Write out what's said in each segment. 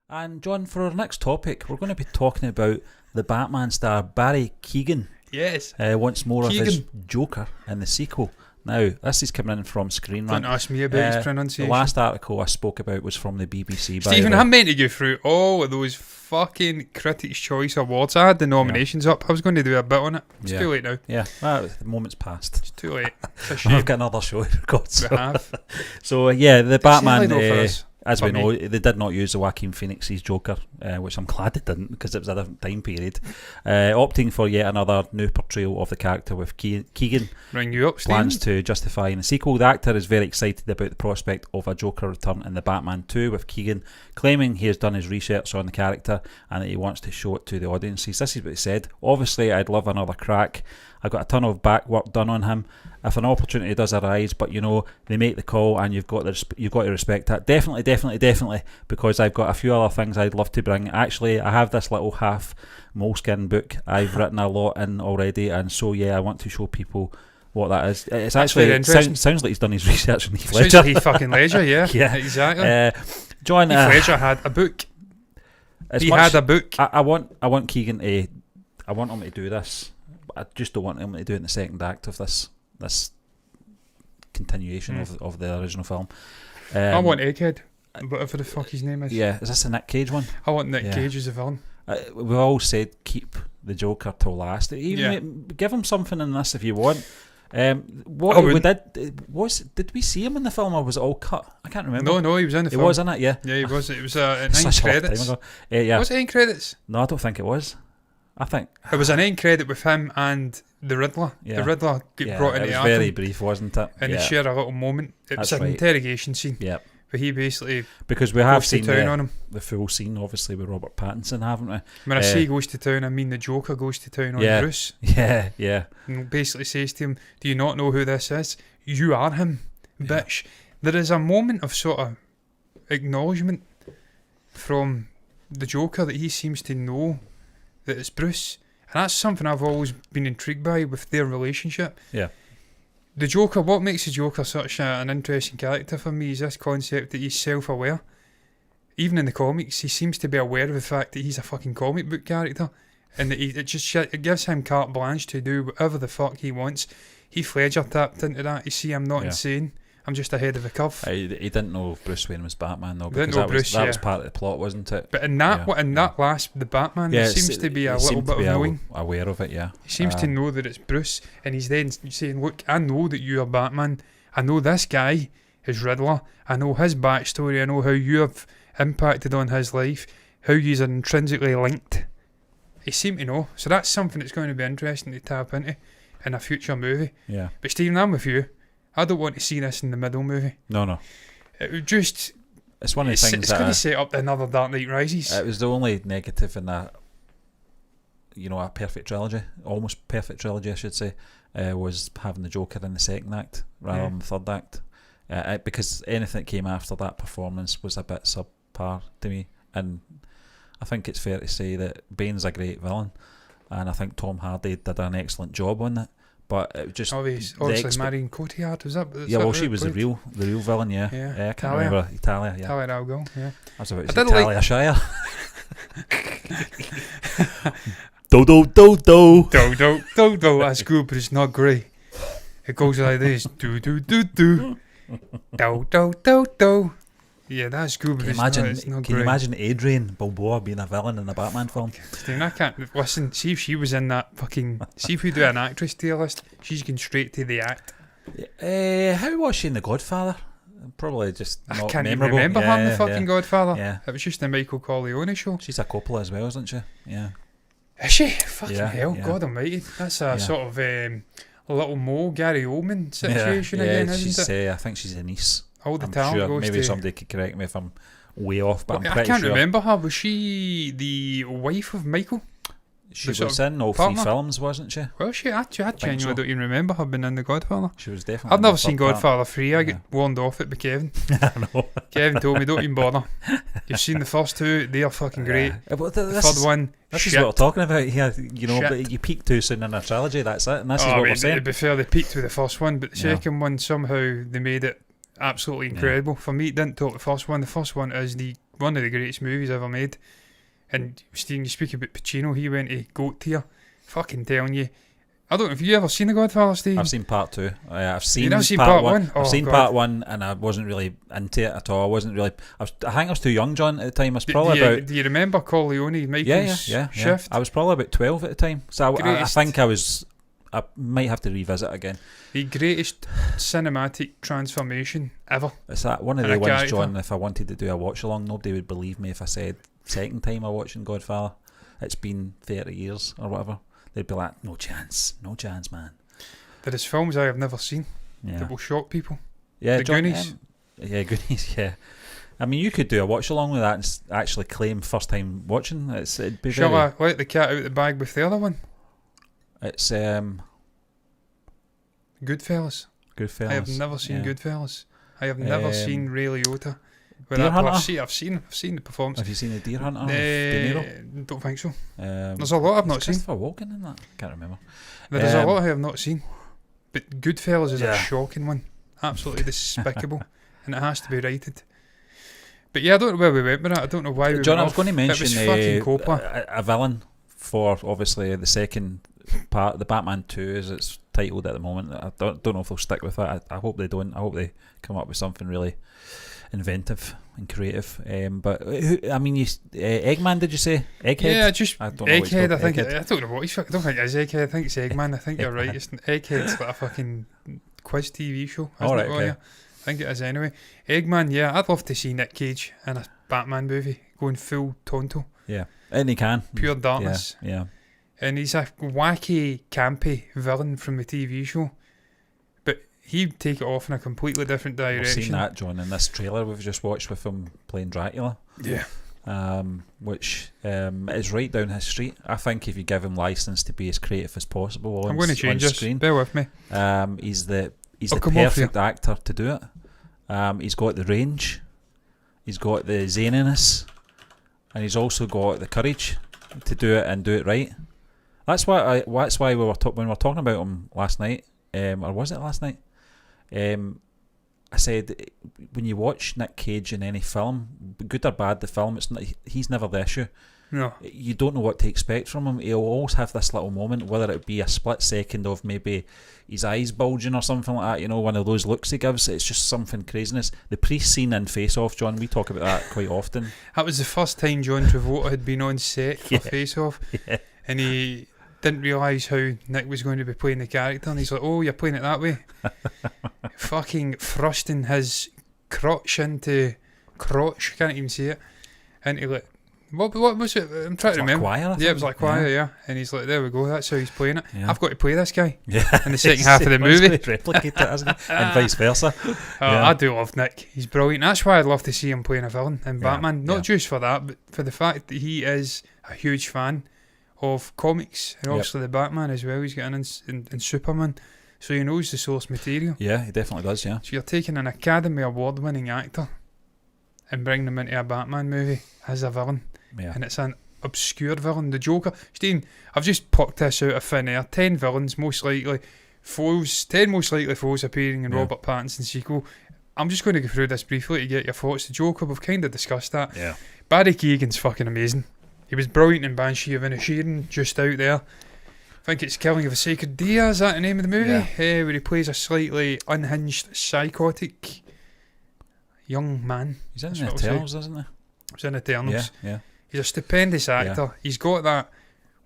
And John, for our next topic, we're going to be talking about the Batman star Barry Keoghan. Yes. Once more Keoghan. of his Joker in the sequel. Now, this is coming in from Screen Don't Rant. ask me about his pronunciation. The last article I spoke about was from the BBC. Stephen, I'm meant to go through all of those fucking Critics' Choice Awards. I had the nominations up. I was going to do a bit on it. It's too late now. Yeah, well, the moment's passed. It's too late. It's a shame. I've got another show to record. We have. So, yeah, the Batman... As we For know, me. they did not use the Joaquin Phoenix's Joker, which I'm glad they didn't, because it was a different time period. Opting for yet another new portrayal of the character with Keoghan Ring you up, Stephen. plans to justify in the sequel. The actor is very excited about the prospect of a Joker return in the Batman 2, with Keoghan claiming he has done his research on the character and that he wants to show it to the audiences. This is what he said: "Obviously, I'd love another crack. I've got a ton of back work done on him. If an opportunity does arise, but you know, they make the call and you've got to respect that. Definitely, because I've got a few other things I'd love to bring. Actually, I have this little half moleskin book I've written a lot in already, and so yeah, I want to show people what that is. It's actually sounds like he's done his research on Heath Ledger. Sounds like Heath fucking Ledger, yeah. Yeah, exactly. John, Heath Ledger had a book. He had a book. I want Keoghan to. I want him to do this. I just don't want him to do it in the second act of this continuation of the original film. I want Egghead, whatever the fuck his name is. Yeah, is this a Nick Cage one? I want Nick Cage as a villain. We've all said keep the Joker till last. Even give him something in this if you want. Did we see him in the film or was it all cut? I can't remember. No, he was in the film. He was in it, yeah. Yeah, he was. It was an end credits. Yeah. Was it end credits? No, I don't think it was. I think it was an end credit with him and the Riddler. Yeah. The Riddler got brought into it was very brief, wasn't it? And they share a little moment. It was an interrogation scene. Yeah. But he basically because we have goes seen to town on him. The full scene, obviously, with Robert Pattinson, haven't we? When I say goes to town, I mean the Joker goes to town on Bruce. Yeah. And basically says to him, "Do you not know who this is? You are him, bitch." There is a moment of sort of acknowledgement from the Joker that he seems to know that it's Bruce. And that's something I've always been intrigued by with their relationship. Yeah. The Joker, what makes the Joker such an interesting character for me is this concept that he's self-aware. Even in the comics, he seems to be aware of the fact that he's a fucking comic book character. And that it gives him carte blanche to do whatever the fuck he wants. Heath Ledger tapped into that. You see, I'm not insane. I'm just ahead of the curve. He didn't know Bruce Wayne was Batman though, because that was part of the plot, wasn't it? But in that, the Batman, he seems to be a little bit of knowing. Aware of it, yeah. He seems to know that it's Bruce, and he's then saying, "Look, I know that you are Batman. I know this guy is Riddler. I know his backstory. I know how you have impacted on his life, how you are intrinsically linked." He seemed to know, so that's something that's going to be interesting to tap into in a future movie. Yeah. But Stephen, I'm with you. I don't want to see this in the middle movie. No. It would just... It's one of the things it's going to set up another Dark Knight Rises. It was the only negative in that, a perfect trilogy, almost perfect trilogy, I should say, was having the Joker in the second act rather than the third act. Because anything that came after that performance was a bit subpar to me. And I think it's fair to say that Bane's a great villain, and I think Tom Hardy did an excellent job on it. But it was just obviously Marion Cotillard, was that? She was the real villain, I can't remember. Talia al Ghul, yeah. I was about to say Talia Shire. Do. That's good, but it's not great. It goes like this: do. Do. Yeah, that's good, but it's not great. Can you imagine Adrian Balboa being a villain in a Batman film? Stephen, I can't listen. See if she was in that fucking. See if we do an actress tier list. She's going straight to the act. How was she in The Godfather? Probably just not I can't memorable. Even remember her in the fucking Godfather. Yeah, it was just the Michael Corleone show. She's a Coppola as well, isn't she? Yeah. Is she? Fucking hell, yeah. God Almighty! That's a sort of a Little Mo, Gary Oldman situation again, isn't it? I think she's a niece. All the I'm talent sure goes maybe to... somebody could correct me if I'm way off, but I'm pretty I can't sure. remember her. Was she the wife of Michael? She was in all three films, wasn't she? Well, I genuinely don't even remember her being in The Godfather. She was definitely. I've never seen Godfather 3. I get warned off it by Kevin. I know. Kevin told me, don't even bother. You've seen the first two, they are fucking great. But the third one, this is what we're talking about here. But you peak too soon in a trilogy, that's it. And this is what we're saying. To be fair, they peaked with the first one, but the second one, somehow, they made it absolutely incredible. For me, it didn't top the first one. The first one is the one of the greatest movies ever made. And Stephen, you speak about Pacino, he went to goat tier. Fucking telling you. I don't know if you ever seen The Godfather, Steve. I've seen part 2. I've seen. You've never seen part part 1? I've seen God. part 1, and I wasn't really into it at all. I wasn't really. I think I was too young, John, at the time. I was probably about. Do you remember Corleone, Michael's shift? I was probably about 12 at the time, so I think I was. I might have to revisit again. The greatest cinematic transformation ever. It's that one of the ones, character. John. If I wanted to do a watch along, nobody would believe me if I said second time I watching Godfather. It's been 30 years or whatever. They'd be like, no chance, man. There is films I have never seen Yeah, that will shock people. yeah, The John, Goonies. yeah, Goonies. Yeah, I mean, you could do a watch along with that and actually claim first time watching. It'd be Shall very. I let the cat out the bag with the other one? It's Goodfellas. Goodfellas. I have never seen yeah. Goodfellas. I have never seen Ray Liotta. With Deer that Hunter? I've seen the performance. Have you seen the Deer Hunter? with De Niro? Don't think so. There's There's a lot I've not seen. Christopher Walken in that. Can't remember. There's a lot I have not seen. But Goodfellas is Yeah. a shocking one. Absolutely despicable. And it has to be righted. But yeah, I don't know where we went with that. I don't know why we John, went I was off. going to mention It was fucking Coppola. a villain for obviously the second part, the Batman 2 as it's titled at the moment. I don't know if they'll stick with it. I hope they don't. I hope they come up with something really inventive and creative. But I mean, Eggman, did you say? Egghead? Yeah, just I don't know what he's Egghead. called. I think Egghead. I don't know what he's. I don't think it's Egghead. I think it's Eggman. I think you're right. It's Egghead's like a fucking quiz TV show. Isn't All right, it, okay. yeah? I think it is anyway. Eggman. Yeah, I'd love to see Nick Cage in a Batman movie going full Tonto, Yeah, and he can. pure darkness. Yeah. And he's a wacky, campy villain from the TV show, but he'd take it off in a completely different We've direction. seen that, John, in this trailer we've just watched with him playing Dracula. Yeah. Which is right down his street. I think if you give him license to be as creative as possible on, I'm going to change on this. screen, Bear with me. he's the I'll come off perfect actor to do it. He's got the range, he's got the zaniness, and he's also got the courage to do it and do it right. That's why we were when we were talking about him last night, or was it last night? I said when you watch Nick Cage in any film, good or bad, the film, he's never the issue. No. You don't know what to expect from him. He'll always have this little moment, whether it be a split second of maybe his eyes bulging or something like that, you know, one of those looks he gives. It's just something craziness. The priest scene in Face Off, John, we talk about that quite often. That was the first time John Travolta had been on set for Yeah. Face Off, Yeah. and he didn't realise how Nick was going to be playing the character, and he's like, "Oh, you're playing it that way." Fucking thrusting his crotch into crotch, can't even see it, into like what was it? I'm trying to remember. Choir, I Yeah, think. it was like choir, yeah. And he's like, "There we go, that's how he's playing it. Yeah. I've got to play this guy Yeah. in the second half of the He wants movie." to replicate it, hasn't he? And vice versa. Yeah. I do love Nick. He's brilliant. That's why I'd love to see him playing a villain in Yeah, Batman. Not yeah. just for that, but for the fact that he is a huge fan of comics and Yep. obviously the Batman as well. He's getting in Superman, so he knows the source material. Yeah, he definitely does, yeah. So you're taking an Academy Award-winning actor and bringing him into a Batman movie as a villain, Yeah. and it's an obscure villain. The Joker. Steen, I've just plucked this out of thin air. 10 villains, most likely foes. 10 most likely foes appearing in Yeah. Robert Pattinson's sequel. I'm just going to go through this briefly to get your thoughts. The Joker, we've kind of discussed that. Yeah. Barry Keoghan's fucking amazing. He was brilliant in Banshee of Inisherin, just out there. I think it's Killing of a Sacred Deer, is that the name of the movie? Yeah. Where he plays a slightly unhinged, psychotic young man. He's in That's the what I'll say. Eternals, isn't he? He's in Eternals. Yeah. He's a stupendous actor. He's got that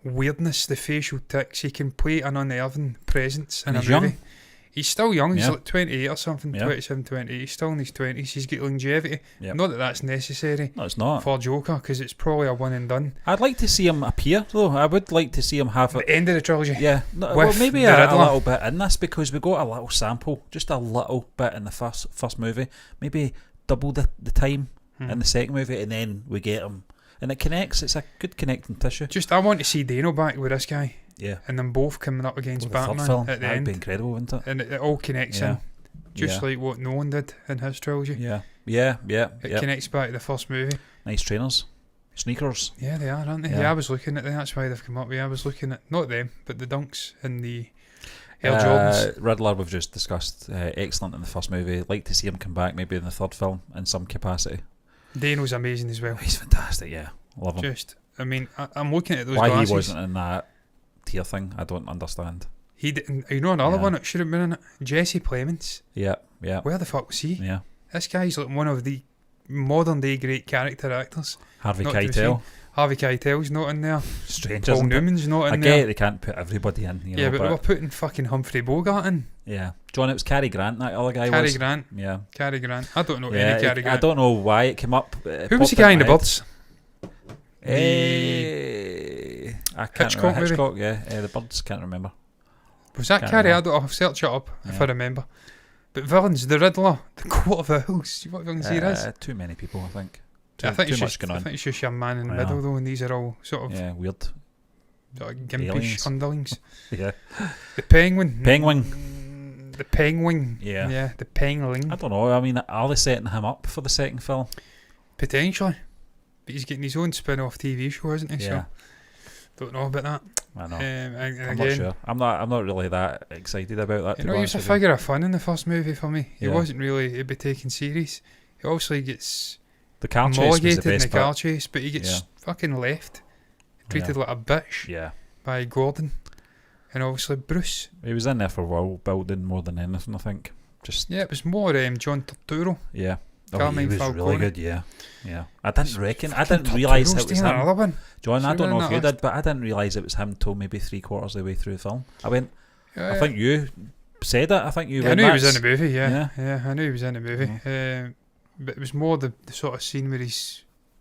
weirdness, the facial tics. He can play an unnerving presence in And a he's movie. young. He's still young. He's Yeah. like 28 or something, Yeah. 27, 28. He's still in his 20s. He's got longevity. Yep. Not that that's necessary No, it's not. for Joker, because it's probably a one and done. I'd like to see him appear, though. I would like to see him have At the end of the trilogy. Yeah, no, With well, maybe the a Riddler. little bit in this, because we got a little sample, just a little bit in the first movie. Maybe double the time in the second movie, and then we get him, and it connects. It's a good connecting tissue. Just, I want to see Dano back with this guy, Yeah, and them both coming up against With the third Batman film, at the that'd end, be incredible, wouldn't it? and it all connects Yeah. in, just Yeah. like what Nolan did in his trilogy. Yeah. It connects back to the first movie. Nice trainers, sneakers. Yeah, they are, aren't they? Yeah. Yeah, I was looking at them. That's why they've come up. Yeah, I was looking at not them, but the Dunks and the Air Jordans. Riddler, we've just discussed. Excellent in the first movie. Like to see him come back, maybe in the third film in some capacity. Dano's amazing as well. He's fantastic, yeah. Love him. I mean, I'm looking at those Why glasses. he wasn't in that tier thing, I don't understand. He didn't. You know another Yeah. one that should have been in it? Jesse Plemons. Yeah, yeah, Where the fuck was he? yeah. This guy's like one of the modern day great character actors. Harvey Not to be Keitel. Harvey Keitel's not in there. Strange, Paul isn't it? Newman's not I in get there. they can't put everybody in, you know, Yeah, but we're putting fucking Humphrey Bogart in. yeah. John, it was Cary Grant, that other guy Cary was. Grant. Yeah. Cary Grant. I don't know Yeah, any Cary I Grant. don't know why it came up. Who was the guy in the Birds? I can't Hitchcock, remember. maybe? Hitchcock, yeah. The Birds, can't remember. Was that Can't Cary? remember. I'll search it up if Yeah. I remember. But villains, the Riddler, the Court of Owls. What villains he is? Too many people, I think. I think too it's much just, going I on. think it's just your man in the I middle know. though, and these are all sort of, Weird. sort of gimpish Aliens. underlings. Yeah. The Penguin. Penguin. The Penguin. Yeah. Yeah, the Penguin. I don't know. I mean, are they setting him up for the second film? Potentially. But he's getting his own spin-off TV show, isn't he? Yeah. So, don't know about that. I know. And I'm again, not sure. I'm not really that excited about that. you To know, be he was honest a with you. figure of fun in the first movie for me. He Yeah. wasn't really to be taken serious. He obviously gets The car chase was the molligated in the best car part. chase, but he gets Yeah. fucking left, treated like a bitch Yeah. by Gordon, and obviously Bruce. He was in there for world building more than anything, I think. Just Yeah, it was more John Turturro. yeah. Oh, he Carmine was really Falcone. good. Yeah. Yeah. I didn't reckon. I Fucking didn't realise Turturro's it was taking him. another one. John, I Should don't have know been if you on that did, but I didn't realise it was him till maybe 3/4 of the way through the film. I went. Yeah, I think you said it. I think you. I went, knew he was in "That's-" the movie. Yeah, Yeah. yeah, I knew he was in the movie. But it was more the sort of scene where he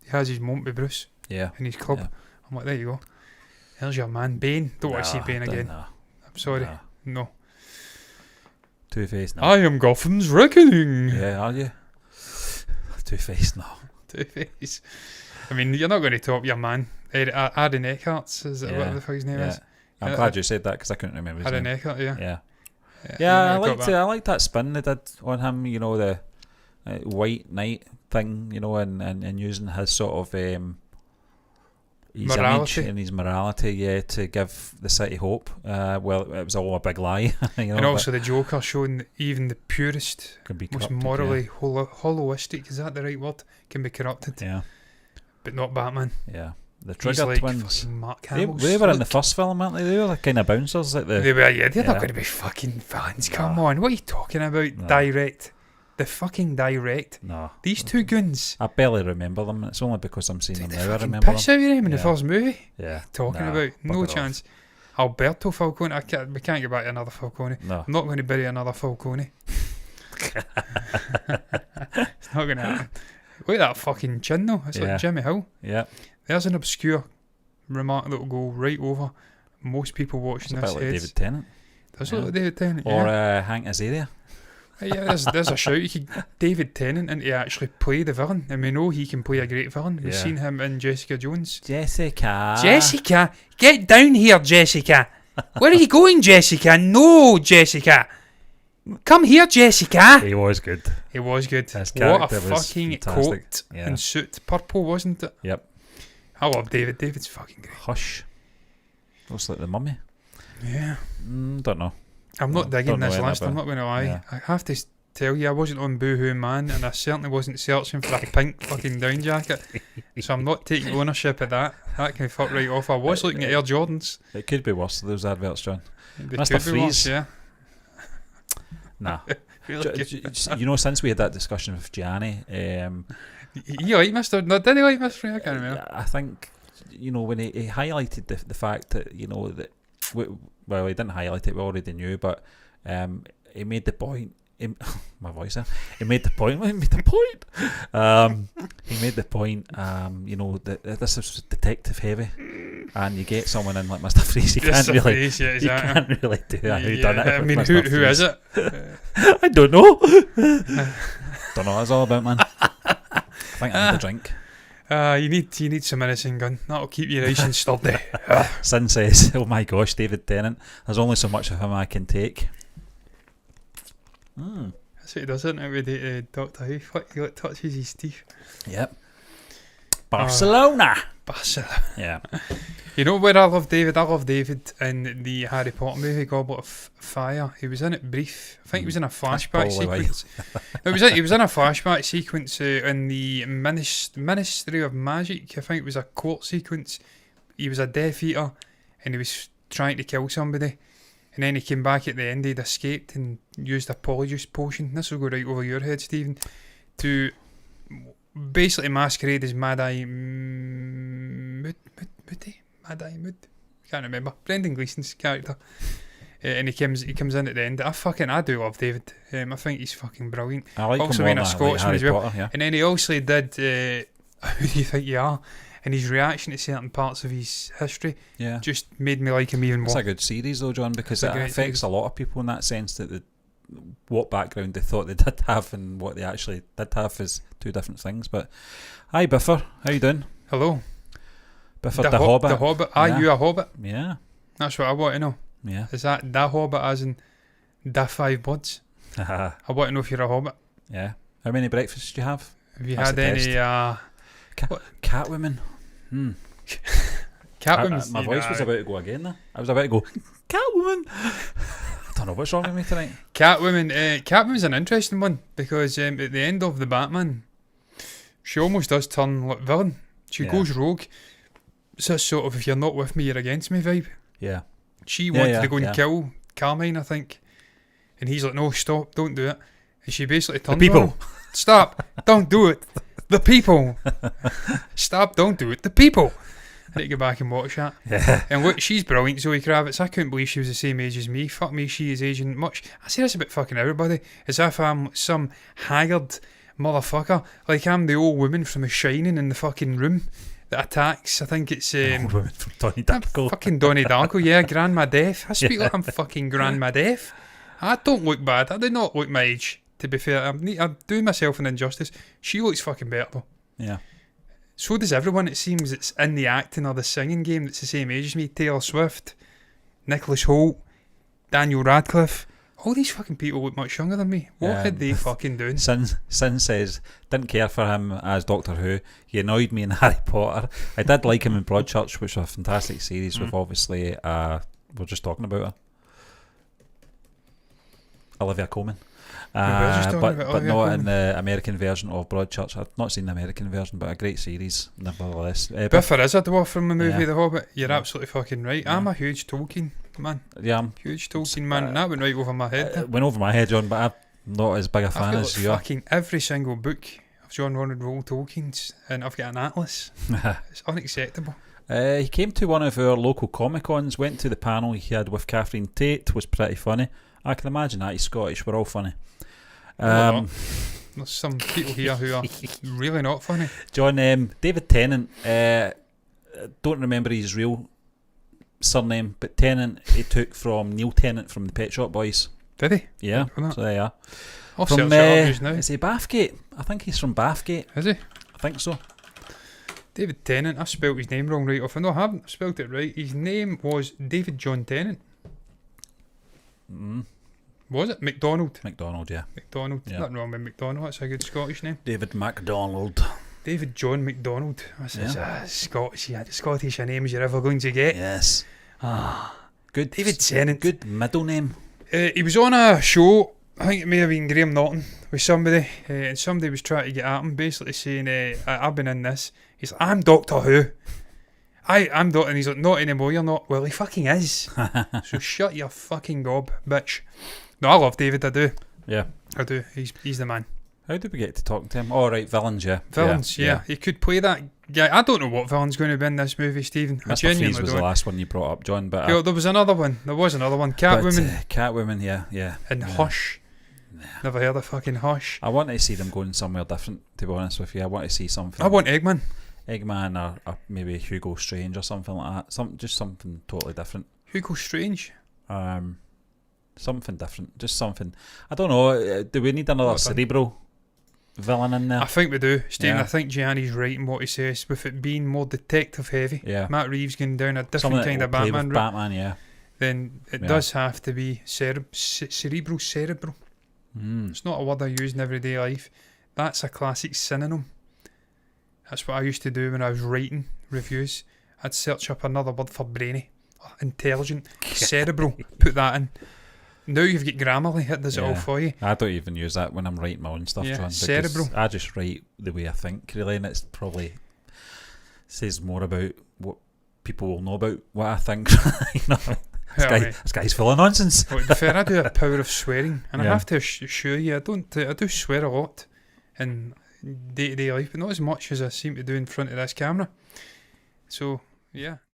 has his moment with Bruce Yeah. in his club. Yeah. I'm like, there you go. There's your man, Bane. Don't want to see Nah, Bane again. Nah, I'm sorry. nah. No. Two-Face, no. I am Gotham's reckoning. Yeah, are you? Two-Face, no. Two-Face. I mean, you're not going to top your man. Aaron Eckhart's, is it Yeah, what the fuck his name Yeah. is? I'm glad you said that because I couldn't remember his Aaron name. Eckhart, yeah. Yeah. Yeah, Yeah, I got liked that. it. I liked that spin they did on him. You know, the white knight thing. You know, and using his sort of his Morality. image and his morality, yeah, to give the city hope. Well, it was all a big lie. You know, And also the Joker showing that even the purest, can be most corrupted, morally holistic, is that the right word? Can be corrupted, Yeah, but not Batman. yeah. The He's Trigger like twins. fucking Mark They Hamill's were in the look. first film, weren't they? They were like kind of bouncers at the. They were, yeah, they're not Yeah. going to be fucking fans. Come Nah. on, what are you talking about? No. Direct. The fucking direct. No, These two goons. I barely remember them. It's only because I'm seeing Take them the now. I fucking remember them. piss out of him in the Yeah. first movie. Yeah, Talking Nah, about no bugger off. chance. Alberto Falcone. We can't get back to another Falcone. No, I'm not going to bury another Falcone. It's not going to happen. Look at that fucking chin though. It's Yeah. like Jimmy Hill. yeah. There's an obscure remark that will go right over most people It's watching a this bit like heads. David Tennant Does yeah. look like David Tennant. or Yeah. Hank Azaria. Yeah, there's a shout. You could David Tennant into actually play the villain, and we know he can play a great villain. We've Yeah. seen him in Jessica Jones. Jessica. Jessica, get down here, Jessica. Where are you going, Jessica? No, Jessica. Come here, Jessica. He was good. It was good. His What a character was fucking fantastic. coat Yeah. and suit. Purple, wasn't it? Yep. I love David. David's fucking great. Hush. Looks like the mummy. Yeah. Don't know. I'm not digging Don't know this anything list, I'm not about going to lie. Yeah. I have to tell you, I wasn't on Boohoo Man, and I certainly wasn't searching for a pink fucking down jacket. So I'm not taking ownership of that. That can fuck right off. I was looking at Air Jordans. It could be worse. Those adverts, John. They Mr. could be worse, Freeze. yeah. Nah. Really good. You know, since we had that discussion with Gianni, You like Mr. No, did he like Mr. Freeze? I can't remember. I think, you know, when he highlighted the fact that, you know, that well, he didn't highlight it, we already knew, but he made the point. My voice there. He made the point. He made the point. He made the point. You know that this is detective heavy, and you get someone in like Mr. Freeze. You can't Mr. really. Freeze, yeah, You exactly. can't really do that. Who done it? I with mean, Mr. who is Freeze? it? I don't know. Don't know what it's all about, man. I think I need a drink. You need some medicine gun. That'll keep you nice and sturdy. Sin says, "Oh my gosh, David Tennant. There's only so much of him I can take." That's what he does, isn't it, with Doctor Who? He like touches his teeth. Yep. Barcelona. bastard. Yeah. You know where I love David? I love David in the Harry Potter movie Goblet of Fire. He was in it brief. I think he was in a flashback sequence. He was in a flashback sequence in the Ministry of Magic. I think it was a court sequence. He was a Death Eater and he was trying to kill somebody. And then he came back at the end. He'd escaped and used a polyjuice potion. This will go right over your head, Stephen. To basically masquerade as Mad-Eye Moody? Mad-Eye Mood? Can't remember. Brendan Gleeson's character. And he comes in at the end. I do love David. I think he's fucking brilliant. I like also him being more a than Scotsman as well. Potter, yeah. And then he also did Who Do You Think You Are? And his reaction to certain parts of his history just made me like him even more. It's a good series though, John, because it affects a lot of people in that sense that what background they thought they did have and what they actually did have is two different things. But hi Biffer, how you doing? Hello. Biffer the Hobbit. The Hobbit. Are you a Hobbit? Yeah. That's what I want to know. Yeah. Is that the Hobbit as in the 5 buds? I want to know if you're a Hobbit. Yeah. How many breakfasts do you have? Have you had any Catwomen? Catwomen. My voice was about to go again there. I was about to go Catwoman. I don't know what's wrong with me tonight. Catwoman's an interesting one because at the end of the Batman, she almost does turn like villain. She goes rogue. It's this sort of if you're not with me, you're against me vibe. Yeah. She wanted to go and kill Carmine, I think, and he's like, "No, stop! Don't do it." And she basically turns. The people. Stop! Don't do it. The people. Stop! Don't do it. The people. I need to go back and watch that. Yeah. And look, she's brilliant, Zoe Kravitz. I couldn't believe she was the same age as me. Fuck me, she is aging much. I say this about fucking everybody. As if I'm some haggard motherfucker. Like I'm the old woman from The Shining in the fucking room that attacks. I think it's old woman from Donnie Darko. Fucking Donnie Darko, yeah, Grandma Death. I speak like I'm fucking Grandma Death. I don't look bad. I do not look my age, to be fair. I'm doing myself an injustice. She looks fucking better though. Yeah. So does everyone, it seems, it's in the acting or the singing game that's the same age as me. Taylor Swift, Nicholas Hoult, Daniel Radcliffe. All these fucking people look much younger than me. What are they fucking doing? Sin says, didn't care for him as Doctor Who. He annoyed me in Harry Potter. I did like him in Broadchurch, which was a fantastic series with obviously, we're just talking about her. Olivia Colman. But not in the American version of Broadchurch. I've not seen the American version, but a great series nevertheless. Biffer is a dwarf from the movie The Hobbit. You're absolutely fucking right. I'm a huge Tolkien man. Yeah, I'm huge Tolkien man, and that went right over my head. It went over my head, John, but I'm not as big a fan as you are. Fucking every single book of John Ronald Reuel Tolkien's, and I've got an atlas. It's unacceptable. He came to one of our local Comic-Cons, went to the panel he had with Catherine Tate, was pretty funny. I can imagine that, he's Scottish, we're all funny. There's some people here who are really not funny. John, David Tennant, don't remember his real surname, but Tennant he took from Neil Tennant from the Pet Shop Boys. Did he? Yeah, so there you are. I'll search it up just now. Is he Bathgate? I think he's from Bathgate. Is he? I think so. David Tennant, I've spelled his name wrong right off. No, I haven't. I've spelled it right. His name was David John Tennant. Was it? McDonald, yeah. McDonald. Yeah. Nothing wrong with McDonald. That's a good Scottish name. David MacDonald. David John McDonald. That's as Scottish a name as you're ever going to get. Yes. Good. David Tennant. Good middle name. He was on a show, I think it may have been Graham Norton, with somebody, and somebody was trying to get at him, basically saying, I've been in this. He's like, I'm Doctor Who. I'm Doctor, and he's like, not anymore, you're not. Well, he fucking is. So shut your fucking gob, bitch. No, I love David, I do. Yeah. I do. He's the man. How did we get to talk to him? Oh, right, villains, yeah. Villains, yeah. He could play that guy. I don't know what villain's going to be in this movie, Stephen. I Mr. genuinely Freeze was don't. the last one you brought up, John. But there was another one. Catwoman. Catwoman, yeah. And Hush. Never heard of fucking Hush. I want to see them going somewhere different, to be honest with you. I want to see something. I want Eggman. Or maybe Hugo Strange or something like that. Just something totally different. Hugo Strange? Something different. Just something. I don't know. Do we need another cerebral villain in there? I think we do, Stephen. I think Gianni's right in what he says, with it being more detective heavy. Yeah. Matt Reeves going down a different kind of Batman route. Batman, yeah. Then it does have to be cerebral. It's not a word I use in everyday life. That's a classic synonym. That's what I used to do when I was writing reviews. I'd search up another word for brainy, intelligent, cerebral, put that in. Now you've got Grammarly, it does it all for you. I don't even use that when I'm writing my own stuff, John. Cerebral. I just write the way I think, really, and it's probably says more about what people will know about what I think. You know, this guy's full of nonsense. Well, to be fair, I do a power of swearing, and I have to assure you, I do swear a lot in day-to-day life, but not as much as I seem to do in front of this camera. So, yeah.